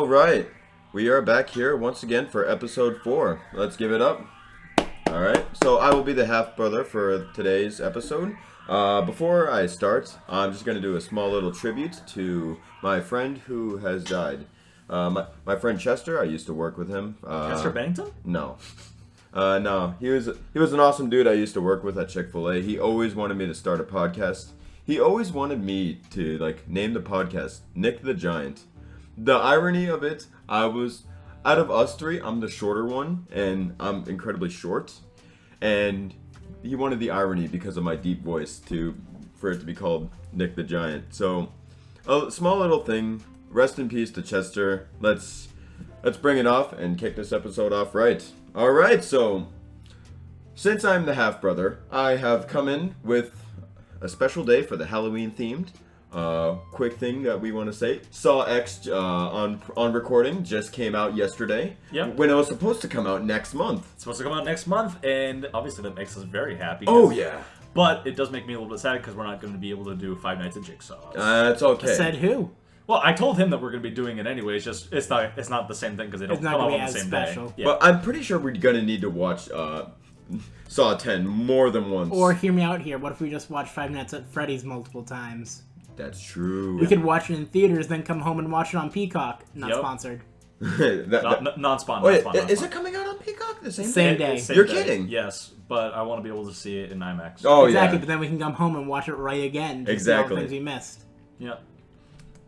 All right, we are back here once again for episode 4. Let's give it up. All right, so I will be the half brother for today's episode. Before I start, I'm just going to do a small little tribute to my friend who has died. My friend Chester, I used to work with him. Chester Bennington? No. No, he was an awesome dude I used to work with at Chick-fil-A. He always wanted me to start a podcast. He always wanted me to name the podcast Nick the Giant. The irony of it, out of us three, I'm the shorter one, and I'm incredibly short. And he wanted the irony because of my deep voice for it to be called Nick the Giant. So, a small little thing. Rest in peace to Chester. Let's bring it off and kick this episode off right. All right, so since I'm the half brother, I have come in with a special day for the Halloween themed. Quick thing that we want to say: Saw X on recording just came out yesterday. Yep. When it was supposed to come out next month. It's supposed to come out next month, and obviously that makes us very happy. Oh yeah. But it does make me a little bit sad because we're not going to be able to do Five Nights at Jigsaw. It's okay. Said who? Well, I told him that we're going to be doing it anyway. It's just it's not the same thing because they don't It's not come out gonna on be the as same special. day. Yeah. But I'm pretty sure we're gonna need to watch Saw 10 more than once. Or hear me out here. What if we just watch Five Nights at Freddy's multiple times? That's true. We could watch it in theaters, then come home and watch it on Peacock. Not Yep. sponsored. Non-spawn. Wait, non-spawn, is non-spawn. it coming out on Peacock the same Same day? day. Same You're day. kidding. Yes, but I want to be able to see it in IMAX. Oh Exactly, yeah. but then we can come home and watch it right again. Just see all Exactly. the things we missed. Yeah.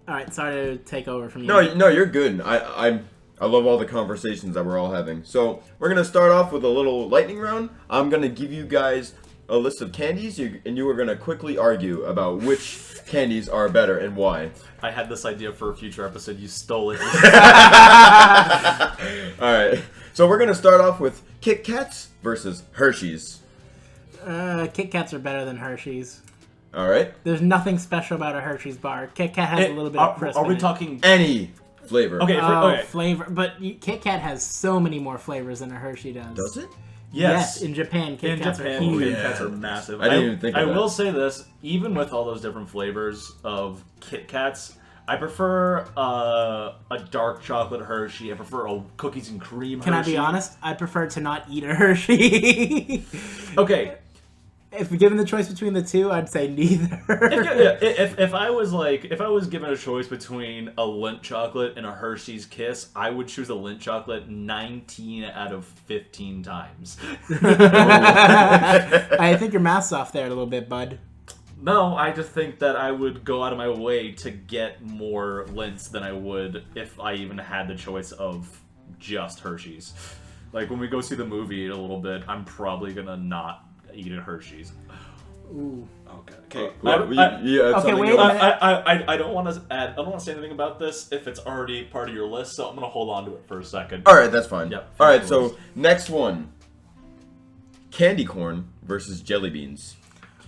Alright, sorry to take over from you. No, you're good. I love all the conversations that we're all having. So we're gonna start off with a little lightning round. I'm gonna give you guys a list of candies, and you are gonna quickly argue about which candies are better and why. I had this idea for a future episode. You stole it. All right. So we're gonna start off with Kit Kats versus Hershey's. Kit Kats are better than Hershey's. All right. There's nothing special about a Hershey's bar. Kit Kat has a little bit of crisp Are in we it. talking? Any flavor. Okay. Okay. Flavor. But Kit Kat has so many more flavors than a Hershey does. Does it? Yes. In Japan, Kit In Kats Japan, are huge. Kit yeah. Kats are massive. I didn't even think of I that. will say this, even with all those different flavors of Kit Kats, I prefer a dark chocolate Hershey. I prefer a cookies and cream Can Hershey. I be honest? I prefer to not eat a Hershey. Okay. If given the choice between the two, I'd say neither. If I was given a choice between a Lindt chocolate and a Hershey's Kiss, I would choose a Lindt chocolate 19 out of 15 times. I think your math's off there a little bit, bud. No, I just think that I would go out of my way to get more Lindts than I would if I even had the choice of just Hershey's. Like, when we go see the movie in a little bit, I'm probably gonna not eat a Hershey's. Ooh. Okay. Okay, wait a minute. I don't want to add. I don't want to say anything about this if it's already part of your list, so I'm gonna hold on to it for a second. All right, that's fine. Yep. All right, so next one. Candy corn versus jelly beans.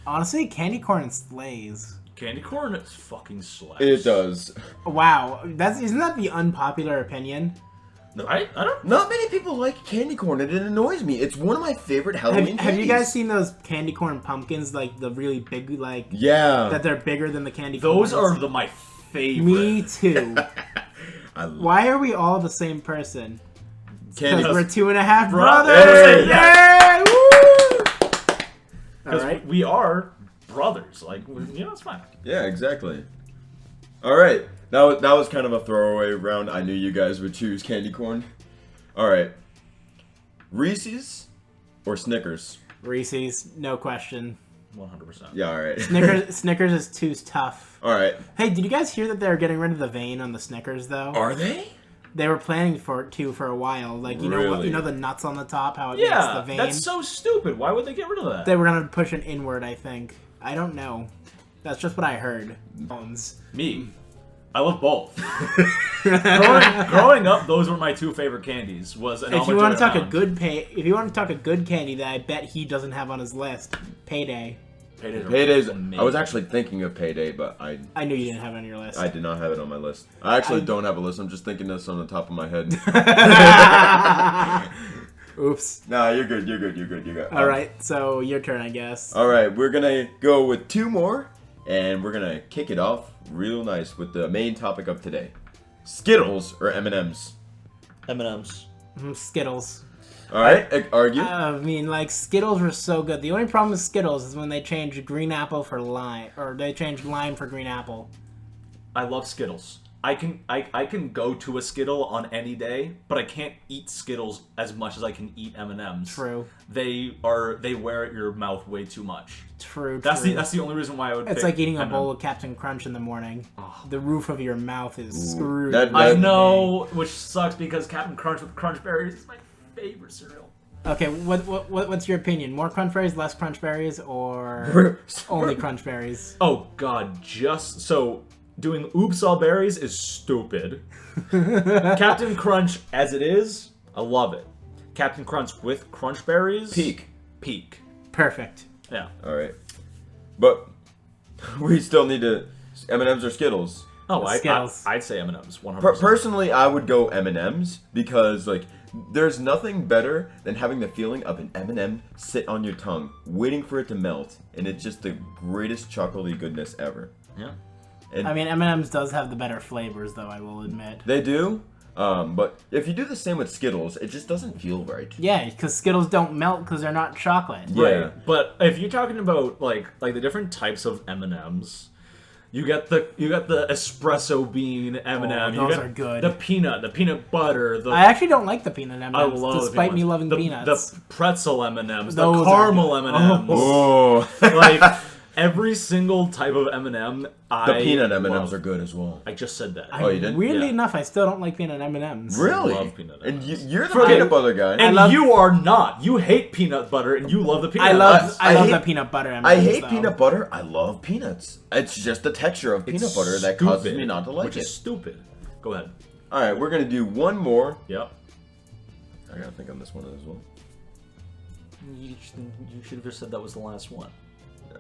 Honestly, candy corn slays. Candy corn is fucking slaps. It does. Wow, isn't that the unpopular opinion? I don't. Not many people like candy corn, and it annoys me. It's one of my favorite Halloween Have you candies. guys seen those candy corn pumpkins, like the really big, Yeah. that they're bigger than the candy Those corns? are my favorite. Me too. I love Why are we all the same person? candy. Because we're 2.5 Brothers. brothers! Hey, Yay! Woo! Because Alright. we are brothers. Like, it's fine. Yeah, exactly. All right. That was kind of a throwaway round. I knew you guys would choose candy corn. All right. Reese's or Snickers? Reese's, no question. 100%. Yeah, all right. Snickers is too tough. All right. Hey, did you guys hear that they're getting rid of the vein on the Snickers, though? Are they? They were planning for it, too, for a while. Like, you know what? Really? You know the nuts on the top, how it makes the Yeah, vein? that's so stupid. Why would they get rid of that? They were going to push it inward, I think. I don't know. That's just what I heard. Bones. Me. I love both. growing up, those were my two favorite candies. Was an If you want to talk Almond if you want to talk a good candy that I bet he doesn't have on his list, Payday. Paydays. amazing. I was actually thinking of Payday, but I I knew you didn't have it on your list. did not have it on my list. I actually don't have a list. I'm just thinking this on the top of my head. Oops. Nah, you're good. You're good. You're good. You got. All right, so your turn, I guess. All right, we're gonna go with two more, and we're gonna kick it off real nice with the main topic of today. Skittles or M&Ms? M&M's. Skittles. All right, argue. I mean, like, Skittles were so good. The only problem with Skittles is when they changed green apple for lime, or they changed lime for green apple. I love Skittles. I can go to a Skittle on any day, but I can't eat Skittles as much as I can eat M&Ms. True. They wear at your mouth way too much. True. That's the only reason why I would. It's pick like eating a M&M. bowl of Captain Crunch in the morning. The roof of your mouth is screwed. that- I that- know, which sucks because Captain Crunch with Crunch Berries is my favorite cereal. Okay, what's your opinion? More Crunch Berries, less Crunch Berries, or only Crunch Berries? Oh God, just so doing Oops All Berries is stupid. Captain Crunch as it is, I love it. Captain Crunch with Crunch Berries, peak. Perfect. Yeah. All right, but we still need to M&Ms or Skittles. Oh, Skittles. I'd say M&M's 100%. Personally, I would go M&Ms because like there's nothing better than having the feeling of an M&M sit on your tongue, waiting for it to melt, and it's just the greatest chocolatey goodness ever. Yeah. And I mean, M&M's does have the better flavors, though, I will admit. they do, but if you do the same with Skittles, it just doesn't feel right. Yeah, because Skittles don't melt because they're not chocolate. Yeah. Right. But if you're talking about like the different types of M&Ms, you get the espresso bean M&M. those you get are good. The peanut butter. The I actually don't like the peanut I M&Ms, love the despite peanut me ones. loving the, peanuts. The pretzel M&Ms, the Those are caramel good. M&Ms. Oh, Like every single type of M&M. the peanut M&Ms love. are good as well. I just said that. Oh, you did? Weirdly Yeah. enough, I still don't like peanut M&Ms. Really? love peanut And M&Ms. you're the For- peanut butter guy. And love- you are not. You hate peanut butter, and you love the peanut. I love I the hate- peanut butter M&Ms. I hate though. peanut butter. I love peanuts. It's just the texture of peanut It's butter that causes stupid, me not to like which it. is stupid. Go ahead. All right, we're gonna do one more. Yep. I gotta think on this one as well. You should have just said that was the last one.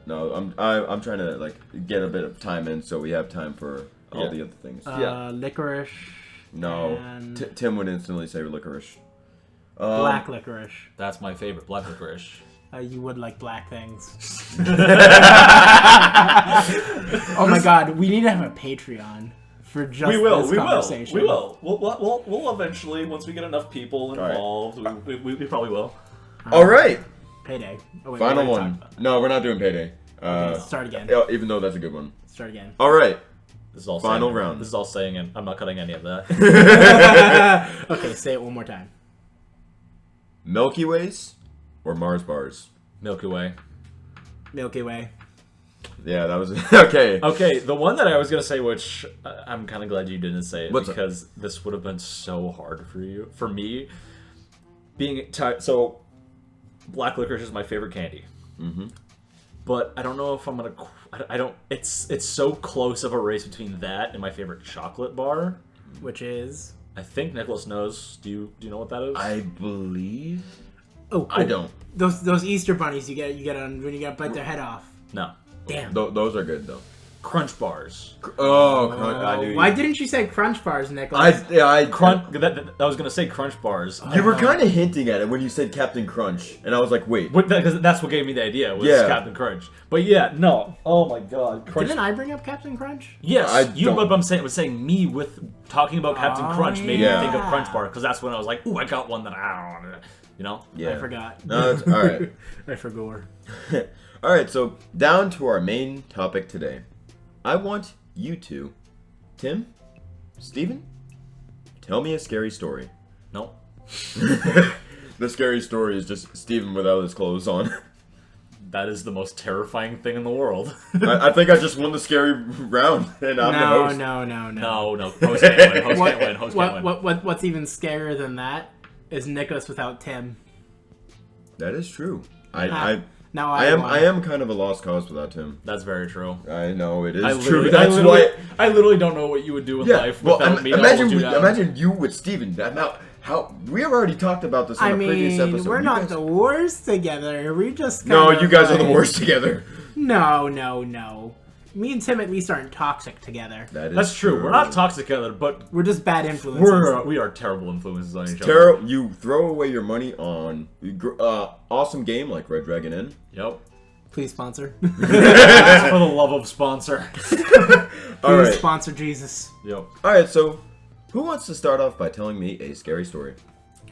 No, I'm trying to like get a bit of time in so we have time for all Yeah. the other things. Licorice. No, and- Tim would instantly say licorice. Black licorice. That's my favorite, black licorice. You would like black things. Oh my god, we need to have a Patreon for just this conversation. We will. We'll eventually, once we get enough people right. involved, we probably will. All right, Payday. Oh, wait, final we already one. talked about No, we're not doing payday. it. Start again. yeah, even though that's a good one. Start again. All right, This is all Final saying, round. This is all saying it. I'm not cutting any of that. Okay, say it one more time. Milky Ways or Mars bars? Milky Way. Milky Way. Yeah, that was okay. Okay, the one that I was gonna say, which I'm kind of glad you didn't say it, What's up? because this would have been so hard for me. So, black licorice is my favorite candy. Mm-hmm. But I don't know if I'm gonna. I don't. It's so close of a race between that and my favorite chocolate bar. Which is. I think Nicholas knows. Do you know what that is? I believe. Oh, I don't. Those Easter bunnies you get on when you gotta bite their head off. No. Damn. Those are good though. Crunch bars. Oh, I knew. Why didn't you say Crunch Bars, Nicholas? Crunch. I was gonna say Crunch bars. You were kind of hinting at it when you said Captain Crunch, and I was like, wait. Because that's what gave me the idea was Yeah. Captain Crunch. But yeah, no. Oh my God. Crunch. Didn't I bring up Captain Crunch? Yes, I you. don't- But I'm saying, me with talking about Captain Oh, Crunch made yeah. me think of Crunch Bar, because that's when I was like, ooh, I got one that I don't want to, you know. Yeah. I forgot. No, it's, all right. I forgot. All right. So down to our main topic today. I want you two, Tim, Steven, tell me a scary story. No. The scary story is just Steven without his clothes on. That is the most terrifying thing in the world. I think I just won the scary round, and I'm the host. No. No. Host can't win. Host can't win. Host can't win. What's even scarier than that is Nicholas without Tim. That is true. Now I won. am kind of a lost cause without Tim. That's very true. I know it is I true. literally, That's why. I literally don't know what you would do in Yeah. life Well, without me. imagine you with Steven. How we have already talked about this in I a previous mean, episode. we're You not guys- the worst together. We just No, kind you of guys are the like- worst together. No. Me and Tim at least aren't toxic together. That is That's true. We're not toxic together, but We're just bad influences. we are terrible influences on each other. Tara, you throw away your money on awesome game like Red Dragon Inn. Yep. Please sponsor. For the love of sponsor. All Please right. sponsor Jesus. Yep. All right. So Who wants to start off by telling me a scary story?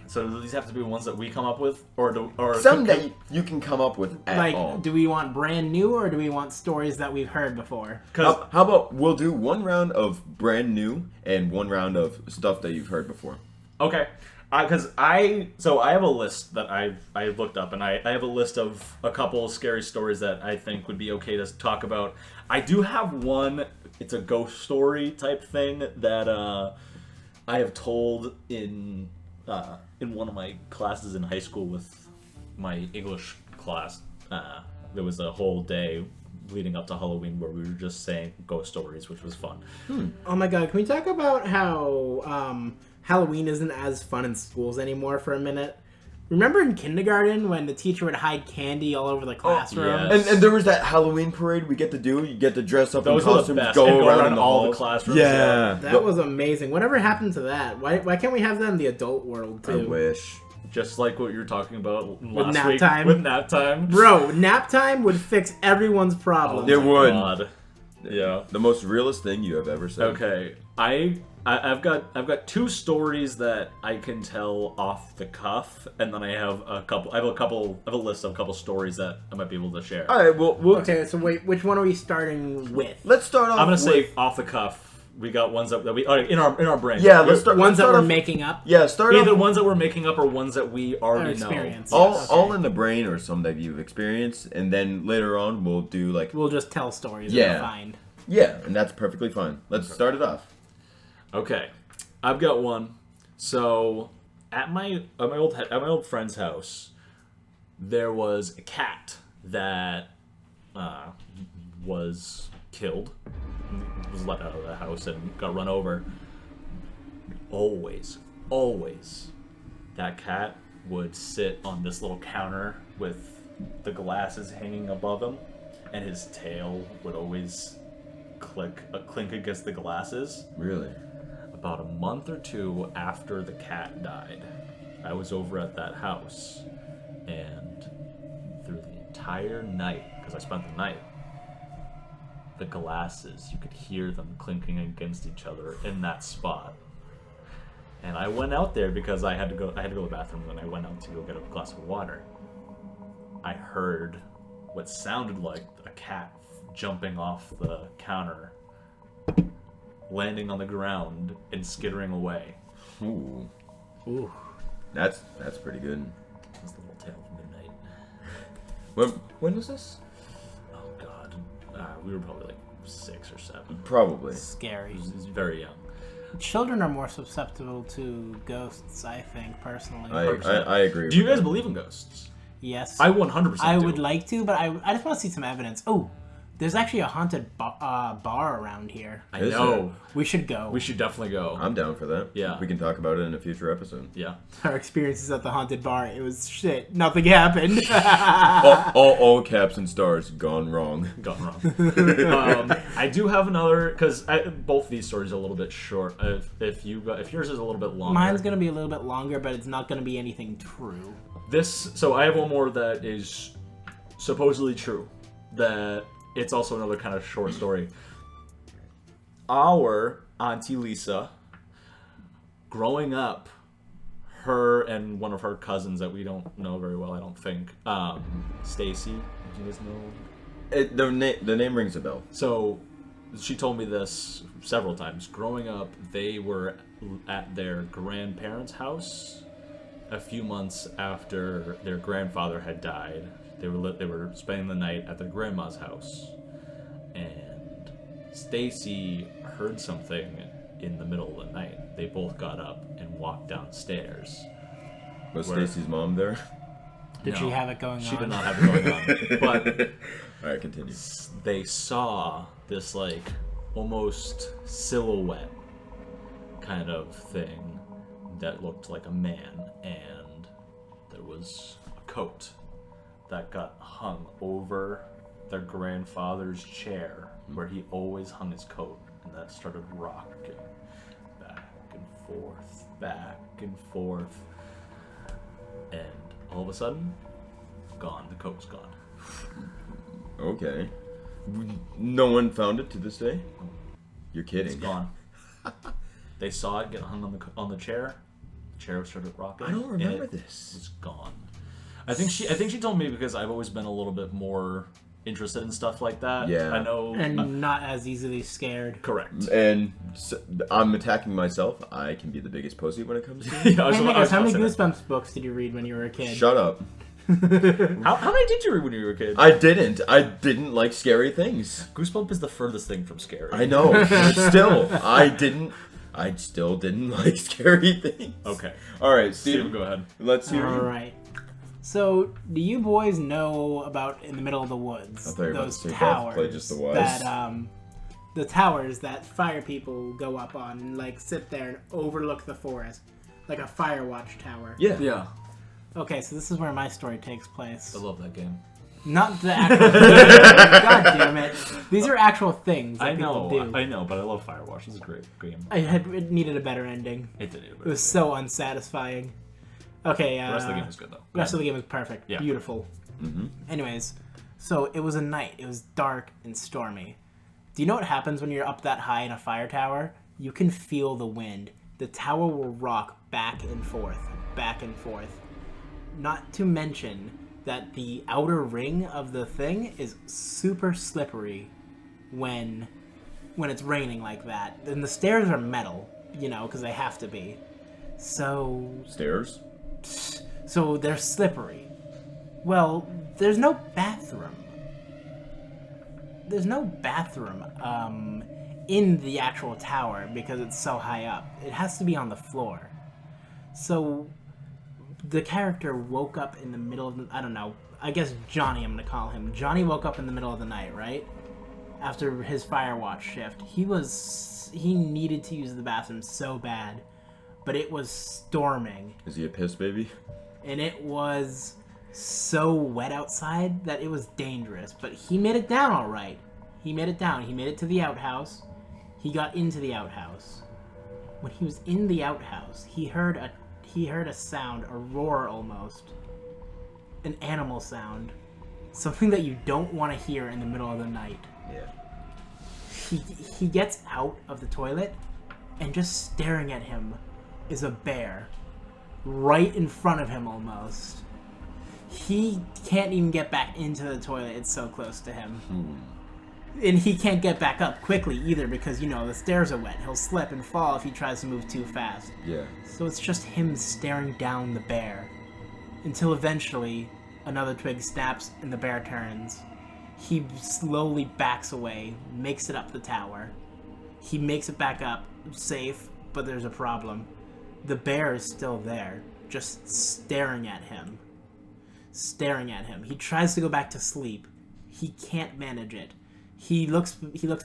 So do these have to be ones that we come up with, or Some that you can come up with at Like, all. do we want brand new or do we want stories that we've heard before? How about we'll do one round of brand new and one round of stuff that you've heard before. Okay, because I have a list that I looked up, and I have a list of a couple scary stories that I think would be okay to talk about. I do have one. It's a ghost story type thing that I have told in one of my classes in high school with my English class. There was a whole day leading up to Halloween where we were just saying ghost stories, which was fun. Oh my god, can we talk about how Halloween isn't as fun in schools anymore for a minute? Remember in kindergarten when the teacher would hide candy all over the classroom? yes. And there was that Halloween parade we get to do. You get to dress up Those in were the costumes, best. go And around in the all the halls. classrooms. Yeah. That was amazing. Whatever happened to that? Why can't we have that in the adult world I too? wish. Just like what you were talking about last nap week time. with nap time. Bro, nap time would fix everyone's problems. It would. God. Yeah. The most realest thing you have ever said. Okay. I've got two stories that I can tell off the cuff, and then I have a list of a couple stories that I might be able to share. All right. We'll Okay, so wait, which one are we starting with? let's start off. I'm gonna say with- off the cuff. We got ones that we in our brain. Yeah. Let's start. Ones that let's we're start off- making up? Yeah. Start Either off. ones that we're making up or ones that we already know. Experience. All in the brain or some that you've experienced, and then later on we'll do like We'll just tell stories Yeah. that we find. yeah, and that's perfectly fine. Let's start it off. Okay, I've got one. So at my old friend's house, there was a cat that was killed, was let out of the house and got run over. Always, that cat would sit on this little counter with the glasses hanging above him, and his tail would always clink against the glasses. Really? About a month or two after the cat died, I was over at that house, and through the entire night, because I spent the night, the glasses, you could hear them clinking against each other in that spot. And I went out there because I had to go to the bathroom, and I went out to go get a glass of water. I heard what sounded like a cat jumping off the counter, landing on the ground and skittering away. Ooh. Ooh. That's pretty good. That's the little tale of midnight. When was this? Oh god, we were probably like 6 or 7. Probably. Scary. He was very young. Children are more susceptible to ghosts, I think, personally. I agree. Do you with guys that. believe in ghosts? Yes. I 100% I do. would like to, but I just want to see some evidence. Oh, there's actually a haunted bar around here. I Is know. We should go. We should definitely go. I'm down for that. Yeah. We can talk about it in a future episode. Yeah. Our experiences at the haunted bar, it was shit. Nothing happened. all caps and stars gone wrong. Gone wrong. I do have another, because both these stories are a little bit short. If yours is a little bit longer. Mine's gonna be a little bit longer, but it's not gonna be anything true. So I have one more that is supposedly true. That it's also another kind of short story. Our Auntie Lisa, growing up, her and one of her cousins that we don't know very well, I don't think, Stacy, do you guys know? The name rings a bell. So she told me this several times. Growing up, they were at their grandparents' house a few months after their grandfather had died. They were spending the night at their grandma's house, and Stacy heard something in the middle of the night. They both got up and walked downstairs. Was Where- Stacy's mom there? Did No, she have it going on? She did not have it going on. But All right, continue. they saw this like almost silhouette kind of thing that looked like a man, and there was a coat that got hung over their grandfather's chair where he always hung his coat, and that started rocking back and forth, and all of a sudden, gone. The coat's gone. Okay. No one found it to this day? You're kidding. It's gone. They saw it get hung on the chair. The chair started rocking. I don't remember and it this. was gone. I think she told me because I've always been a little bit more interested in stuff like that. Yeah. I know. And not as easily scared. Correct. And so, I'm attacking myself. I can be the biggest pussy when it comes to Yeah, I was Hey, about- I Nicholas, was how about many to say that. Goosebumps books did you read when you were a kid? Shut up. How many did you read when you were a kid? I didn't like scary things. Goosebump is the furthest thing from scary. I know. But still, I still didn't like scary things. Okay. All right, Steven, Steven, go ahead. let's hear All you. right. So, do you boys know about in the middle of the woods I thought you were about those to say Beth towers played Just the Wise. that the towers that fire people go up on and like sit there and overlook the forest, like a fire watch tower? Yeah. Yeah. Okay, so this is where my story takes place. I love that game. Not the actual. God damn it! These are actual things that I people know, do. but I love Firewatch. It's a great game. It needed a better ending. It did. It was so unsatisfying. Okay, The rest of the game was good though. The rest of the game was perfect. Yeah. Beautiful. Anyways, so it was a night. It was dark and stormy. Do you know what happens when you're up that high in a fire tower? You can feel the wind. The tower will rock back and forth, back and forth. Not to mention that the outer ring of the thing is super slippery when it's raining like that. And the stairs are metal, because they have to be. So Stairs. they're slippery. Well, there's no bathroom. There's no bathroom in the actual tower because it's so high up. It has to be on the floor. So the character woke up in the middle of I don't know. I guess Johnny, I'm going to call him. Johnny woke up in the middle of the night, right? After his Firewatch shift. He needed to use the bathroom so bad, but it was storming. Is he a piss baby? And it was so wet outside that it was dangerous. But he made it down all right. He made it down. He made it to the outhouse. He got into the outhouse. When he was in the outhouse, he heard a sound, a roar almost. An animal sound. Something that you don't want to hear in the middle of the night. Yeah. He gets out of the toilet, and just staring at him is a bear. Right in front of him almost. He can't even get back into the toilet, it's so close to him. And he can't get back up quickly either because, the stairs are wet. He'll slip and fall if he tries to move too fast. Yeah. So it's just him staring down the bear. Until eventually, another twig snaps and the bear turns. He slowly backs away, makes it up the tower. He makes it back up, safe, but there's a problem. The bear is still there, just staring at him. Staring at him. He tries to go back to sleep. He can't manage it. He looks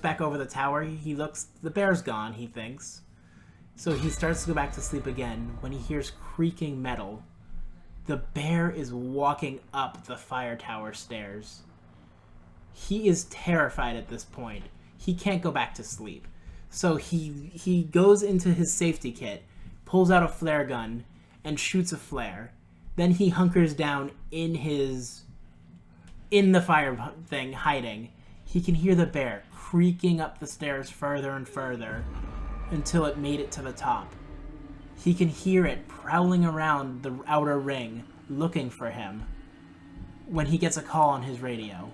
back over the tower. The bear's gone, he thinks. So he starts to go back to sleep again when he hears creaking metal. The bear is walking up the fire tower stairs. He is terrified at this point. He can't go back to sleep. So he goes into his safety kit, pulls out a flare gun, and shoots a flare. Then he hunkers down in the fire thing, hiding. He can hear the bear creaking up the stairs further and further until it made it to the top. He can hear it prowling around the outer ring, looking for him, when he gets a call on his radio.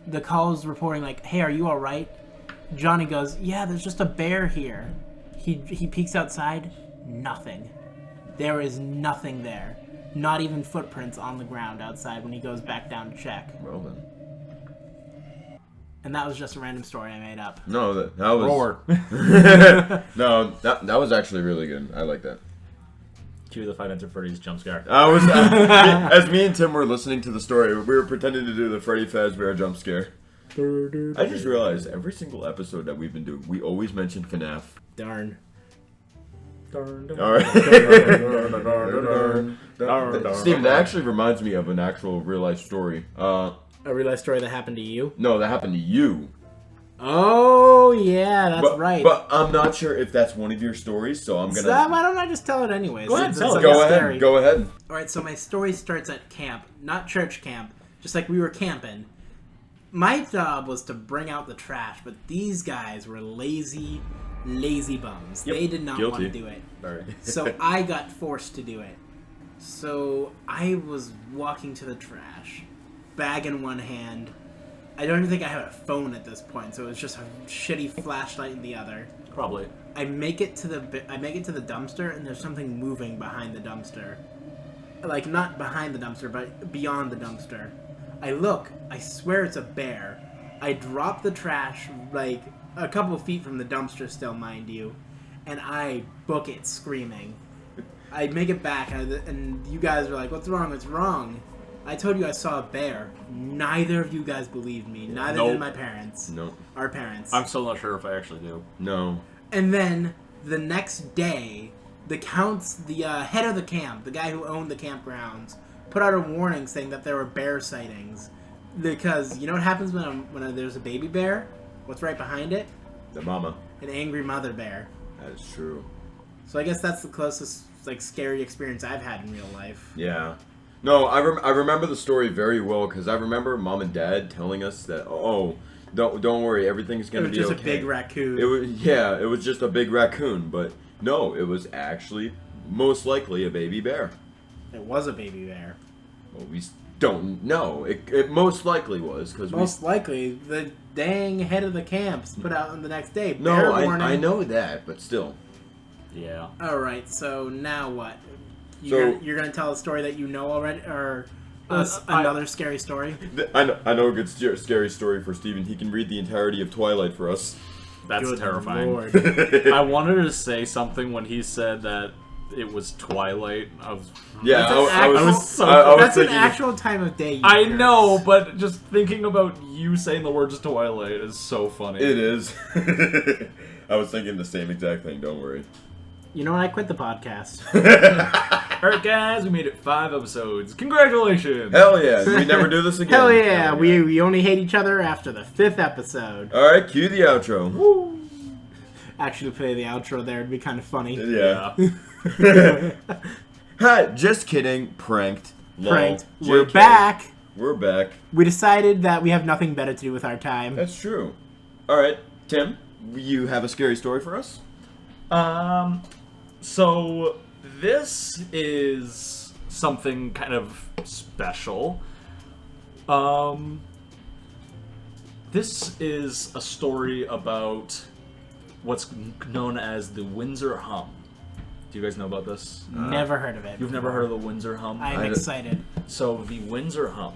The call is reporting like, "Hey, are you alright?" Johnny goes, "Yeah, there's just a bear here." He peeks outside. Nothing. There is nothing there. Not even footprints on the ground outside when he goes back down to check. Well then. And that was just a random story I made up. No, that was. Roar. No, that was actually really good. I like that. Cue the Five Nights at Freddy's jump scare. I was as me and Tim were listening to the story, we were pretending to do the Freddy Fazbear jump scare. I just realized every single episode that we've been doing, we always mention FNAF. Darn. All right. Steven, that actually reminds me of an actual real life story. A real life story that happened to you? No, that happened to you. Oh, yeah, that's right. But I'm not sure if that's one of your stories, so I'm gonna. Why don't I just tell it anyways? Go ahead, It's tell it. Go scary. ahead. Go ahead. Alright, so my story starts at camp. Not church camp. Just like we were camping. My job was to bring out the trash, but these guys were lazy lazy bums. Yep. They did not want Guilty. to do it. Very. So I got forced to do it. So I was walking to the trash, bag in one hand. I don't even think I had a phone at this point, so it was just a shitty flashlight in the other. Probably. I make it to the dumpster, and there's something moving behind the dumpster. Like, not behind the dumpster, but beyond the dumpster. I look, I swear it's a bear. I drop the trash, like, a couple feet from the dumpster still, mind you, and I book it screaming. I make it back, and you guys are like, what's wrong, what's wrong? I told you I saw a bear. Neither of you guys believed me. Neither Nope. did my parents. No. Our parents. I'm still not sure if I actually do. No. And then the next day, the head of the camp, the guy who owned the campgrounds, put out a warning saying that there were bear sightings. Because you know what happens when there's a baby bear? What's right behind it? The mama. An angry mother bear. That is true. So I guess that's the closest like scary experience I've had in real life. Yeah. No, I remember the story very well because I remember mom and dad telling us that, don't worry, everything's It gonna was be just okay. a big raccoon. It was just a big raccoon, but no, it was actually most likely a baby bear. It was a baby bear. Well, we don't know. It most likely was because Most likely, the dang head of the camps put out on the next day. No, Bear warning. I know that, but still. Yeah. All right, so now what? So- You're gonna tell a story that you know already, or I- another scary story? I know a good scary story for Steven. He can read the entirety of Twilight for us. That's Good terrifying. Lord. I wanted to say something when he said that it was Twilight. I was. Yeah, That's an I was actual- so- I was That's an thinking- actual time of day. You I jerks. know, but just thinking about you saying the words Twilight is so funny. It is. I was thinking the same exact thing. Don't worry. You know what? I quit the podcast. Alright, guys, we made it 5 episodes. Congratulations! Hell yeah! We never do this again. Hell yeah! We only hate each other after the 5th episode. All right, cue the outro. Actually, play the outro there. It'd be kind of funny. Yeah. Hi, just kidding. Pranked. Lol. Pranked. We're JK. back. We're back. We decided that we have nothing better to do with our time. That's true. All right, Tim, you have a scary story for us? So this is something kind of special. This is a story about what's known as the Windsor Hum. Do you guys know about this? Never heard of it. You've never heard of the Windsor Hum? I'm I- excited. So the Windsor Hum.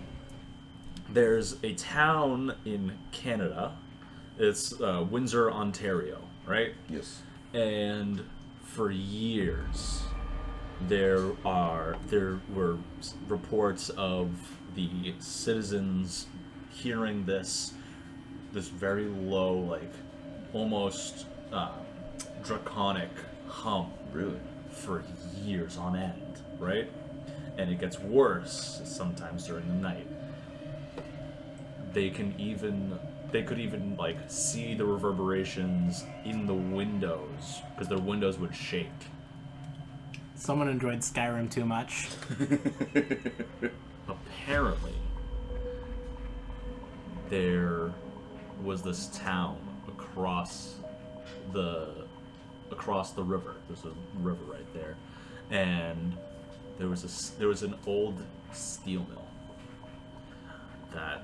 There's a town in Canada. It's Windsor, Ontario, right? Yes. And for years, there were reports of the citizens hearing this very low, like almost draconic hum Really? for years on end, right? And it gets worse sometimes during the night. They could even like see the reverberations in the windows because their windows would shake. Someone enjoyed Skyrim too much. Apparently, there was this town across the river. There's a river right there, and there was an old steel mill that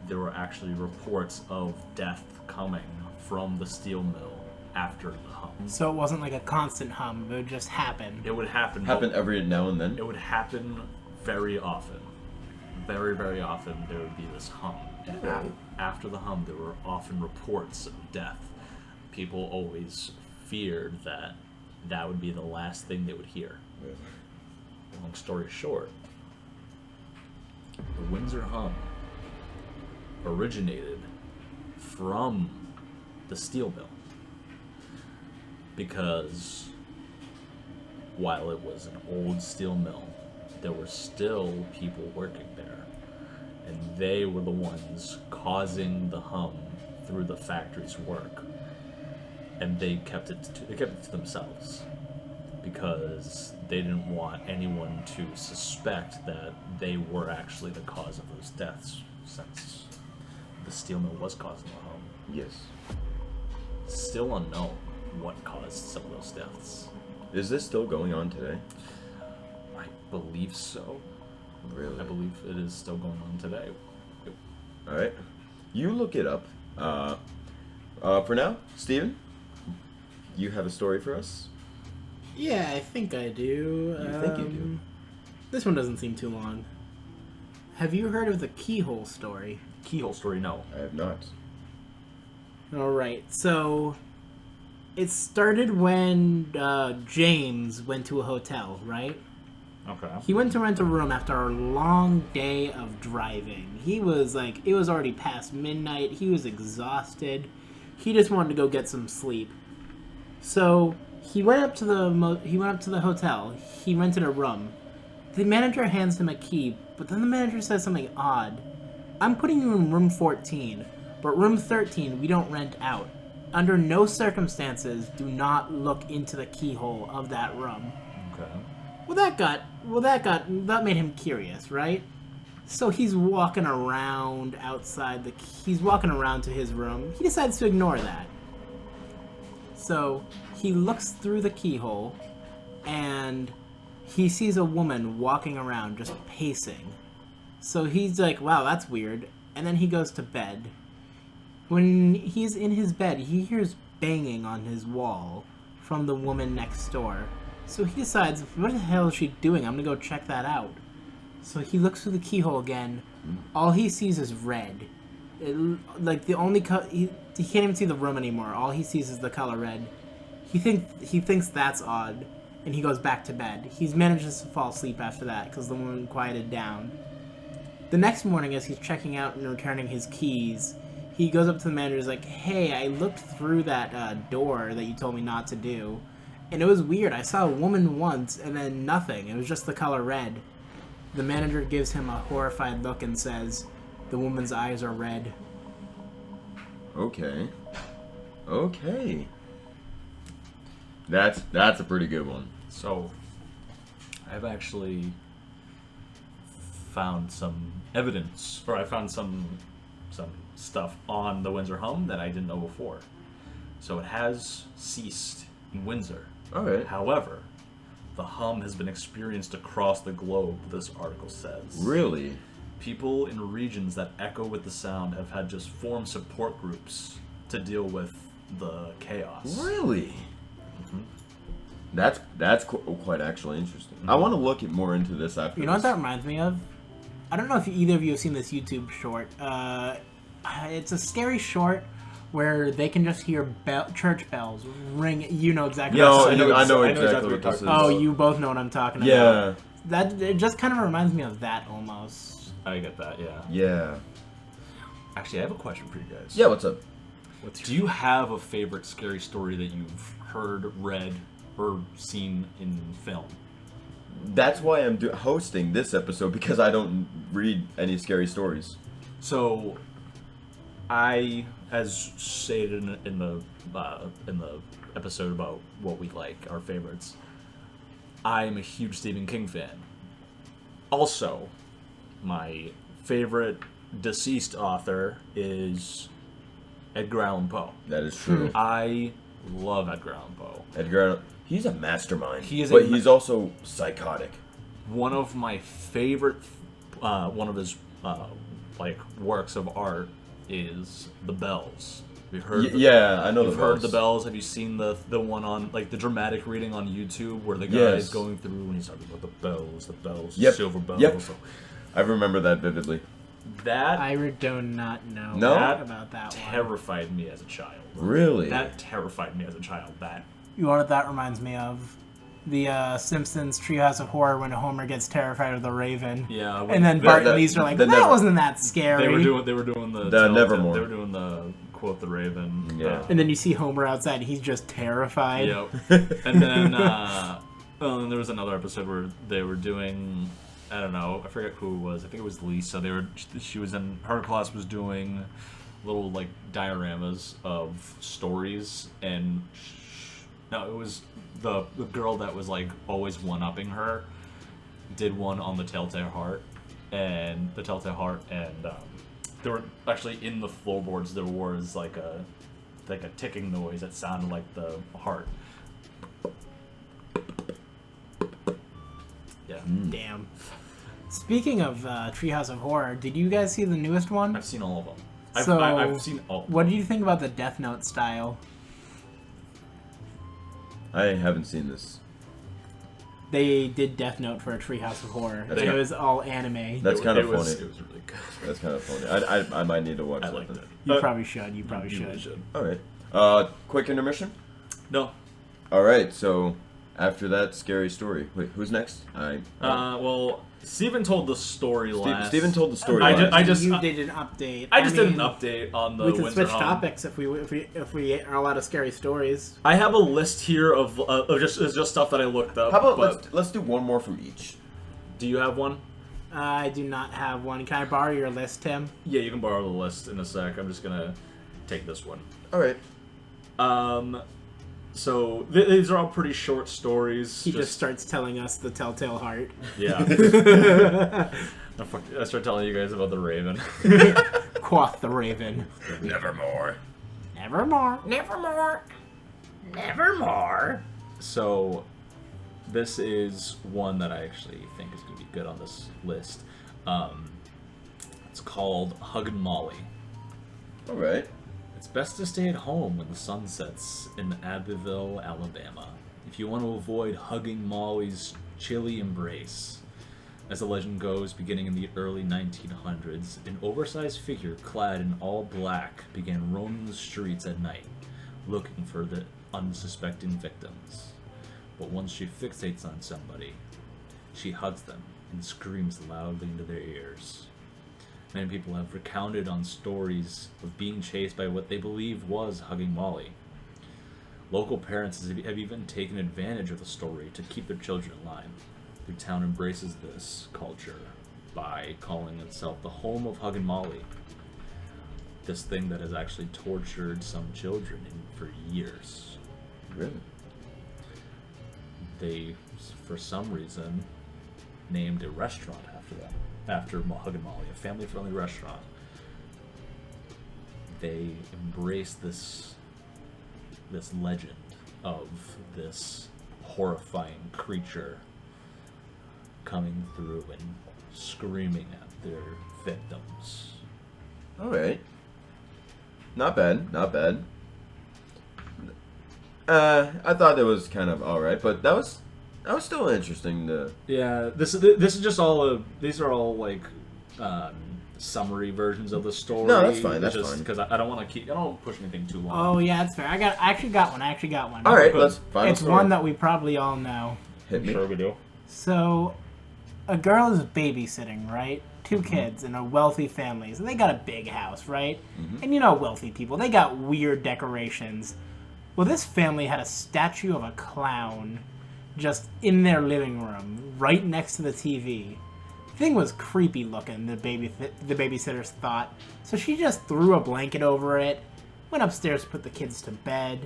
there were actually reports of death coming from the steel mill after the hum. So it wasn't like a constant hum, it would just happen. It would happen. Happen every now and then. It would happen very often. Very, very often there would be this hum. And after the hum, there were often reports of death. People always feared that that would be the last thing they would hear. Long story short, the Windsor Hum originated from the steel mill because while it was an old steel mill, there were still people working there, and they were the ones causing the hum through the factory's work, and they kept it to themselves because they didn't want anyone to suspect that they were actually the cause of those deaths, since the steel mill was causing the hum. Yes. Still unknown what caused some of those deaths. Is this still going on today? I believe so. Really? I believe it is still going on today. All right. You look it up. For now, Steven, you have a story for us? Yeah, I think I do. You think you do? This one doesn't seem too long. Have you heard of the keyhole story? Keyhole story, no. I have not. Alright, so it started when James went to a hotel, right? Okay. He went to rent a room after a long day of driving. He was like, it was already past midnight. He was exhausted. He just wanted to go get some sleep. So he went up to the hotel. He rented a room. The manager hands him a key, but then the manager says something odd. I'm putting you in room 14, but room 13 we don't rent out. Under no circumstances do not look into the keyhole of that room. Okay. That made him curious, right? So he's walking around he's walking around to his room. He decides to ignore that. So he looks through the keyhole and he sees a woman walking around just pacing. So he's like, wow, that's weird. And then he goes to bed. When he's in his bed, he hears banging on his wall from the woman next door. So he decides, what the hell is she doing? I'm gonna go check that out. So he looks through the keyhole again. All he sees is red. Like the only he can't even see the room anymore. All he sees is the color red. He thinks that's odd, and he goes back to bed. He manages to fall asleep after that because the woman quieted down. The next morning, as he's checking out and returning his keys, he goes up to the manager and is like, hey, I looked through that door that you told me not to do, and it was weird. I saw a woman once, and then nothing. It was just the color red. The manager gives him a horrified look and says, the woman's eyes are red. Okay. Okay. That's a pretty good one. So, I've actually found some evidence, or I found some stuff on the Windsor hum that I didn't know before. So it has ceased in Windsor. All right. However, the hum has been experienced across the globe, this article says. Really? People in regions that echo with the sound have had just formed support groups to deal with the chaos. Really? That's quite actually interesting. I want to look more into this after. You know what that reminds me of? I don't know if either of you have seen this YouTube short. It's a scary short where they can just hear church bells ring. You know exactly. Yo, what I know exactly exactly what this is. Oh, you both know what I'm talking Yeah. about. That it just kind of reminds me of that almost. I get that, yeah. Yeah. Actually, I have a question for you guys. Yeah. What's up? Do you have a favorite scary story that you've heard, read, or seen in film? That's why I'm hosting this episode, because I don't read any scary stories. So, I, as stated in the episode about what we like, our favorites, I am a huge Stephen King fan. Also, my favorite deceased author is Edgar Allan Poe. That is true. I love Edgar Allan Poe. Edgar, he's a mastermind. He is but he's also psychotic. One of my favorite, one of his works of art is The Bells. Have you heard? Yeah, I know. You've heard The Bells. Have you seen the one on the dramatic reading on YouTube where the guy is going through and he's talking about the bells, Yep. silver bells. Yep. I remember that vividly. That I do not know about that one. terrified me as a child. Really? That terrified me as a child. That. You know what that reminds me of? The Simpsons Treehouse of Horror when Homer gets terrified of the Raven. Yeah. And then Bart and Lisa are like, that wasn't that scary. They were doing the Nevermore. They were doing the quote the Raven. Yeah. And then you see Homer outside and he's just terrified. Yep. And then and there was another episode where they were doing, I don't know, I forget who it was. I think it was Lisa. She was in her class was doing little dioramas of stories, and no, it was the girl that was always one-upping her did one on the Telltale Heart, and there were actually in the floorboards there was a like a ticking noise that sounded like the heart. Yeah. Damn. Speaking of Treehouse of Horror, did you guys see the newest one? I've seen all of them. So, I've seen all. What do you think about the Death Note style? I haven't seen this. They did Death Note for a Treehouse of Horror. That's And it got- was all anime. That's kind of funny. It was really good. That's kind of funny. I might need to watch I that. liked then. it. You probably should. You probably You should. All right. Quick intermission. No. All right. So after that scary story, wait, who's next? Well, Steven told the story last. Steven told the story. I last. just- You did an update. I just did mean, an update on the We can Windsor switch Home. topics if we are allowed of scary stories. I have a list here of just stuff that I looked up. How about but let's do one more from each. do you have one? I do not have one. Can I borrow your list, Tim? Yeah, you can borrow the list in a sec. I'm just gonna take this one. All right. So these are all pretty short stories. He just starts telling us the telltale heart. Yeah. I start telling you guys about the Raven. Quoth the Raven. Nevermore. Nevermore. Nevermore. Nevermore. So, this is one that I actually think is going to be good on this list. It's called Huggin' Molly. All right. It's best to stay at home when the sun sets in Abbeville, Alabama, if you want to avoid hugging Molly's chilly embrace. As the legend goes, beginning in the early 1900s, an oversized figure clad in all black began roaming the streets at night, looking for the unsuspecting victims. But once she fixates on somebody, she hugs them and screams loudly into their ears. Many people have recounted on stories of being chased by what they believe was Hugging Molly. Local parents have even taken advantage of the story to keep their children in line. The town embraces this culture by calling itself the home of Huggin' Molly. This thing that has actually tortured some children for years. Really? They, for some reason, named a restaurant after them. After Huggin' Molly, a family-friendly restaurant. They embrace this legend of this horrifying creature coming through and screaming at their victims. All right. Not bad. Not bad. I thought it was kind of all right, but that was still interesting to. Yeah, this is just all these are all like summary versions of the story. No, that's fine. That's fine. Because I don't want to I don't push anything too long. Oh yeah, that's fair. I actually got one. All right, Good. let's. Final It's story. one that we probably all know. hit me. Sure we do. So, a girl is babysitting, right? Two kids in a wealthy family. So they got a big house, right? And you know wealthy people, they got weird decorations. Well, this family had a statue of a clown just in their living room, right next to the TV. Thing was creepy looking, the babysitters thought. So she just threw a blanket over it, went upstairs to put the kids to bed,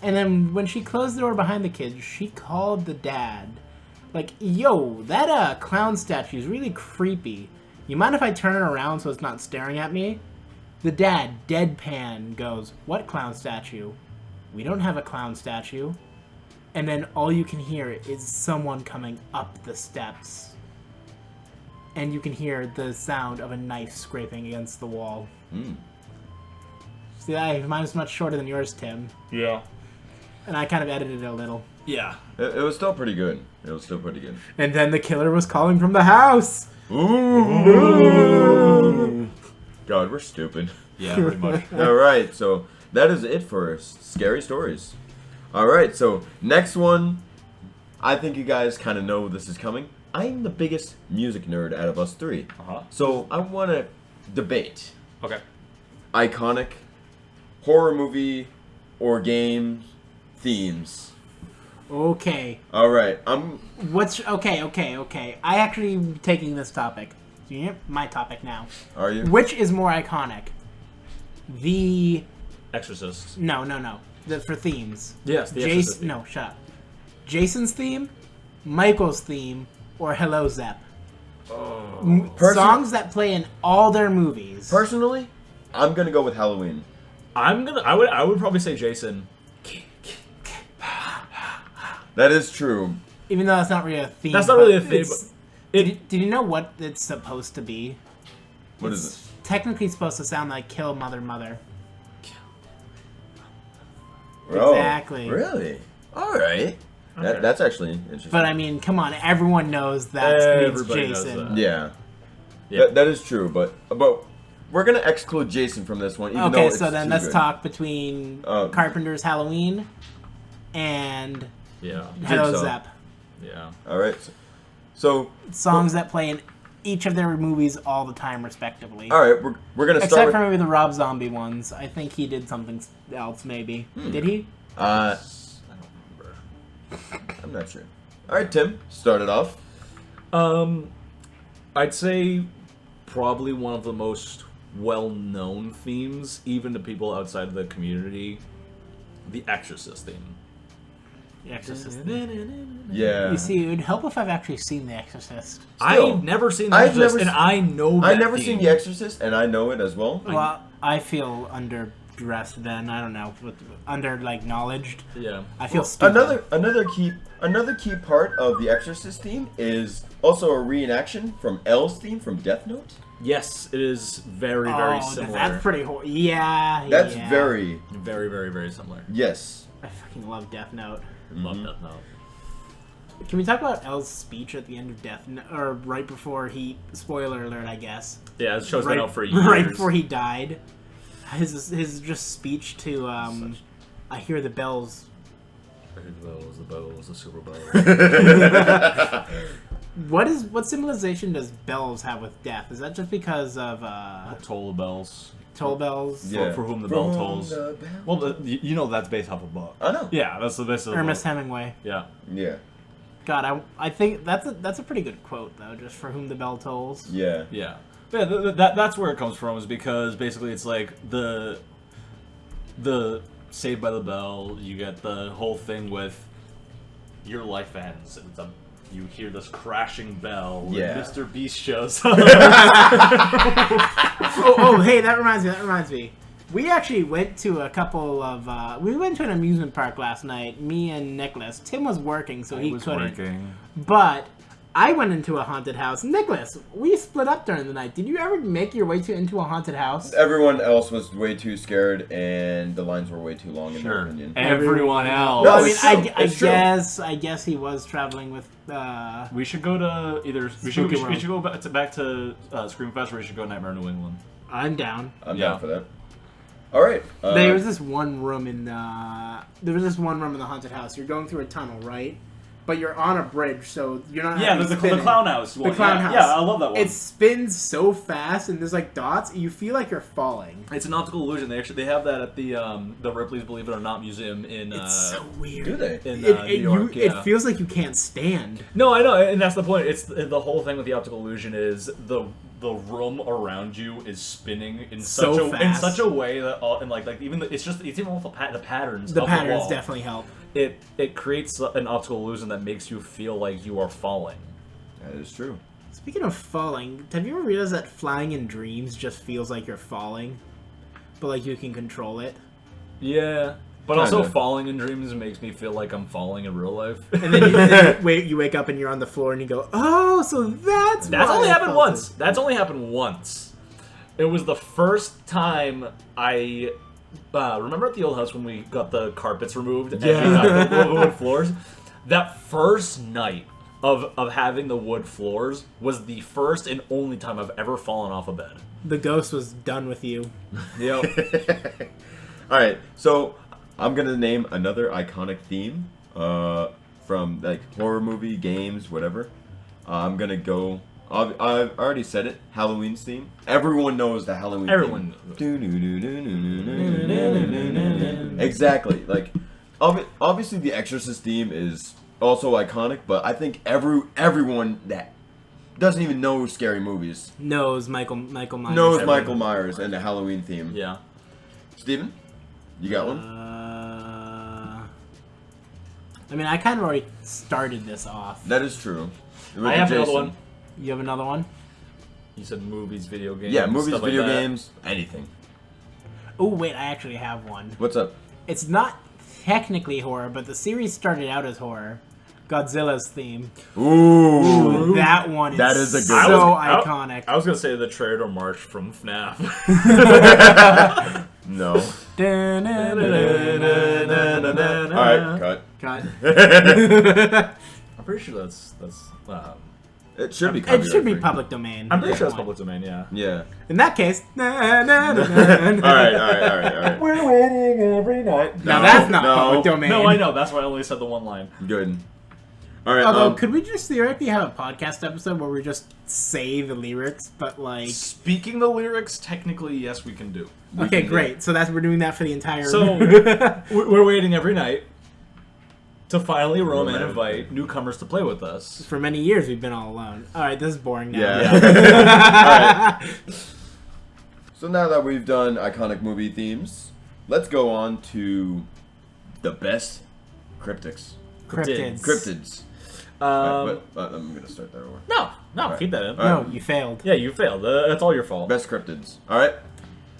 and then when she closed the door behind the kids, she called the dad. Like, yo, that clown statue is really creepy. You mind if I turn it around so it's not staring at me? The dad, deadpan, goes, what clown statue? We don't have a clown statue. And then all you can hear is someone coming up the steps. And you can hear the sound of a knife scraping against the wall. See, mine is much shorter than yours, Tim. Yeah. And I kind of edited it a little. Yeah. It was still pretty good. And then the killer was calling from the house. Ooh. God, we're stupid. Yeah, pretty much. All right, so that is it for scary stories. All right, so next one. I think you guys kind of know this is coming. I'm the biggest music nerd out of us three. Uh-huh. So I want to debate Okay. iconic horror movie or game themes. Okay. All right, Okay. I actually am taking this topic. My topic now. Are you? Which is more iconic? The Exorcist. no. For themes. Yes, the Exorcist theme. No, shut up. Jason's theme, Michael's theme, or Hello Zep. Person- Songs that play in all their movies. Personally, I'm gonna go with Halloween. I would probably say Jason. That is true. Even though that's not really a theme. That's not but really a theme, it's- but Did you know what it's supposed to be? What it's is it? technically supposed to sound like "Kill Mother, Mother." Oh, Exactly. really? All right. Okay. That's actually interesting. But I mean, come on, everyone knows that means Everybody knows Jason. that. yeah. Yeah. That is true, but we're gonna exclude Jason from this one. Even though Okay, it's so then too let's good. talk between Carpenter's Halloween and Yeah. Hello Jigsaw. Zep. Yeah. All right. So Songs that play in each of their movies all the time, respectively. all right, we're gonna Except start for maybe the Rob Zombie ones. I think he did something else, maybe. Did he? with. I don't remember. I'm not sure. All right, Tim, start it off. I'd say probably one of the most well-known themes, even to people outside of the community, the Exorcist theme. The Exorcist. Yeah. You see, it would help if I've actually seen The Exorcist. Still, I've never seen The I've Exorcist, never and s- I know that I've never theme. seen The Exorcist, and I know it as well. Well, I feel underdressed then. I don't know. Acknowledged. Yeah. I feel stupid. Another key part of the Exorcist theme is also a reenaction from L's theme from Death Note. Yes, it is very, very similar. That's pretty Yeah. That's yeah. very Very, very, very similar. yes. I fucking love Death Note. Love Death Note. Can we talk about L's speech at the end of Death Note, or right before he? Spoiler alert, I guess. Yeah, this show's been out for years. Right before he died, his just speech to I hear the bells. The bells, the super bells. What symbolization does bells have with death? Is that just because of Toll the bells. toll bells? Yeah. For whom the bell tolls. the bell- Well, you know that's based off a book. I know. Yeah, that's the base of the Ernest book. Hemingway. Yeah. Yeah. God, I think that's a pretty good quote though. Just for whom the bell tolls. Yeah. Yeah. Yeah, that's where it comes from, is because basically it's like the Saved by the Bell, you get the whole thing with your life ends, and you hear this crashing bell, Yeah. and Mr. Beast shows up. Oh, hey, that reminds me. We actually went to a couple of we went to an amusement park last night. Me and Nicholas. Tim was working, so he couldn't. But I went into a haunted house. Nicholas, we split up during the night. Did you ever make your way into a haunted house? Everyone else was way too scared, and the lines were way too long in their opinion. Everyone else. No, I mean, it's true. I It's true. guess he was traveling with. We should go to either. We Spooky should go back to Screamfest, or we should go Nightmare New England. I'm down. I'm Yeah. down for that. All right. There was this one room in the haunted house. You're going through a tunnel, right? But you're on a bridge, so you're not. Yeah, actually the spinning. clown house. The clown house. Yeah, I love that one. It spins so fast, and there's like dots. You feel like you're falling. It's an optical illusion. They have that at the Ripley's Believe It or Not museum in It's so weird. Do they? in It, New York. it Yeah. feels like you can't stand. No, I know, and that's the point. It's the whole thing with the optical illusion is the room around you is spinning in So fast. such a way that even it's even with the patterns. The of patterns the wall, definitely help. It creates an optical illusion that makes you feel like you are falling. That is true. Speaking of falling, have you ever realized that flying in dreams just feels like you're falling, but like you can control it? Yeah, but also Kinda. falling in dreams makes me feel like I'm falling in real life. And then you wake up and you're on the floor and you go, oh, so that's That's why only I happened felt once. it." That's only happened once. It was the first time I remember at the old house when we got the carpets removed and we got the wood floors. That first night of having the wood floors was the first and only time I've ever fallen off a bed. The ghost was done with you. Yep. All right. So I'm gonna name another iconic theme from like horror movie, games, whatever. I'm gonna go. I've already said it. Halloween's theme. Everyone knows the Halloween. Everyone theme. Exactly. Like, obviously, the Exorcist theme is also iconic, but I think everyone that doesn't even know scary movies Knows Michael Myers. knows Everyone. Michael Myers and the Halloween theme. Yeah. Steven, you got one? I mean, I kind of already started this off. That is true. I have another one. You have another one? You said movies, video games. Yeah, movies, stuff like video that. games, anything. Oh wait, I actually have one. What's up? It's not technically horror, but the series started out as horror. Godzilla's theme. Ooh. That one is That is a good so one. iconic. I was gonna say the Trader March from FNAF. No. Alright, Alright, cut. cut. I'm pretty sure that's It should be It copyright should be free. public domain. I'm pretty sure That that's one. public domain. Yeah. Yeah. In that case, Alright. We're waiting every night. Now that's not No. public domain. No, I know. That's why I only said the one line. Good. Alright, Although, could we just theoretically have a podcast episode where we just say the lyrics, but like... Speaking the lyrics, technically, yes, we can do. Okay, great. So we're doing that for the entire... So we're waiting every night to finally roam and invite newcomers to play with us. For many years, we've been all alone. Alright, this is boring now. Yeah. Alright. So now that we've done iconic movie themes, let's go on to the best cryptics. Cryptids. Cryptids. Um, But I'm gonna start that over. no, Alright. keep that in. No, you failed. Yeah, you failed. That's all your fault. Best cryptids. Alright.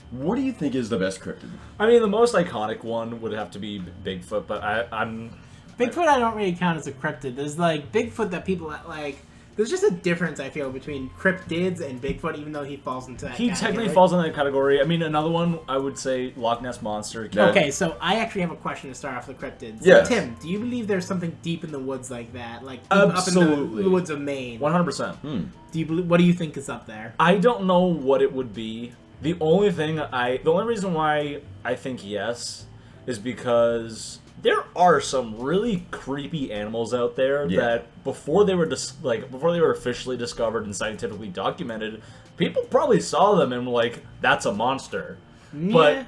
What do you think is the best cryptid? I mean, the most iconic one would have to be Bigfoot, but I'm Bigfoot I don't really count as a cryptid. There's like Bigfoot that people like... There's just a difference, I feel, between cryptids and Bigfoot, even though he falls into that He category. technically falls in that category. I mean, another one I would say Loch Ness Monster. Yeah. Okay, so I actually have a question to start off with cryptids. Yes. Tim, do you believe there's something deep in the woods like that? Like deep Absolutely. up in the woods of Maine? 100%. Do you believe, what do you think is up there? I don't know what it would be. The only reason why I think yes is because there are some really creepy animals out there Yeah. that before they were before they were officially discovered and scientifically documented, people probably saw them and were like, that's a monster. Yeah.